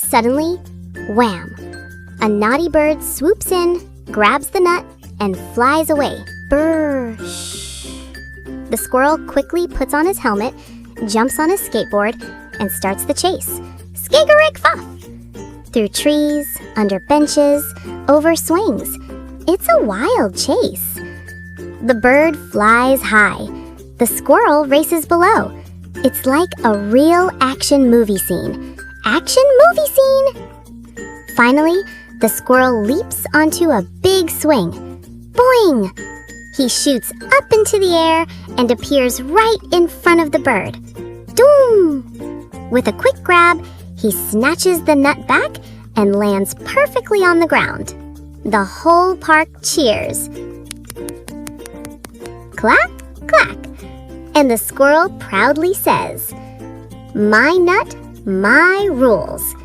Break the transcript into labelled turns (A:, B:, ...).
A: Suddenly, wham! A naughty bird swoops in, grabs the nut, and flies away. Brrr, shh. The squirrel quickly puts on his helmet, jumps on his skateboard, and starts the chase. Skigerick-fuff! Through trees, under benches, over swings. It's a wild chase. The bird flies high. The squirrel races below. It's like a real action movie scene. Action movie scene! Finally, the squirrel leaps onto a big swing. Boing! He shoots up into the air and appears right in front of the bird. Doom! With a quick grab, he snatches the nut back and lands perfectly on the ground. The whole park cheers. Clack, clack. And the squirrel proudly says, "My nut, my rules.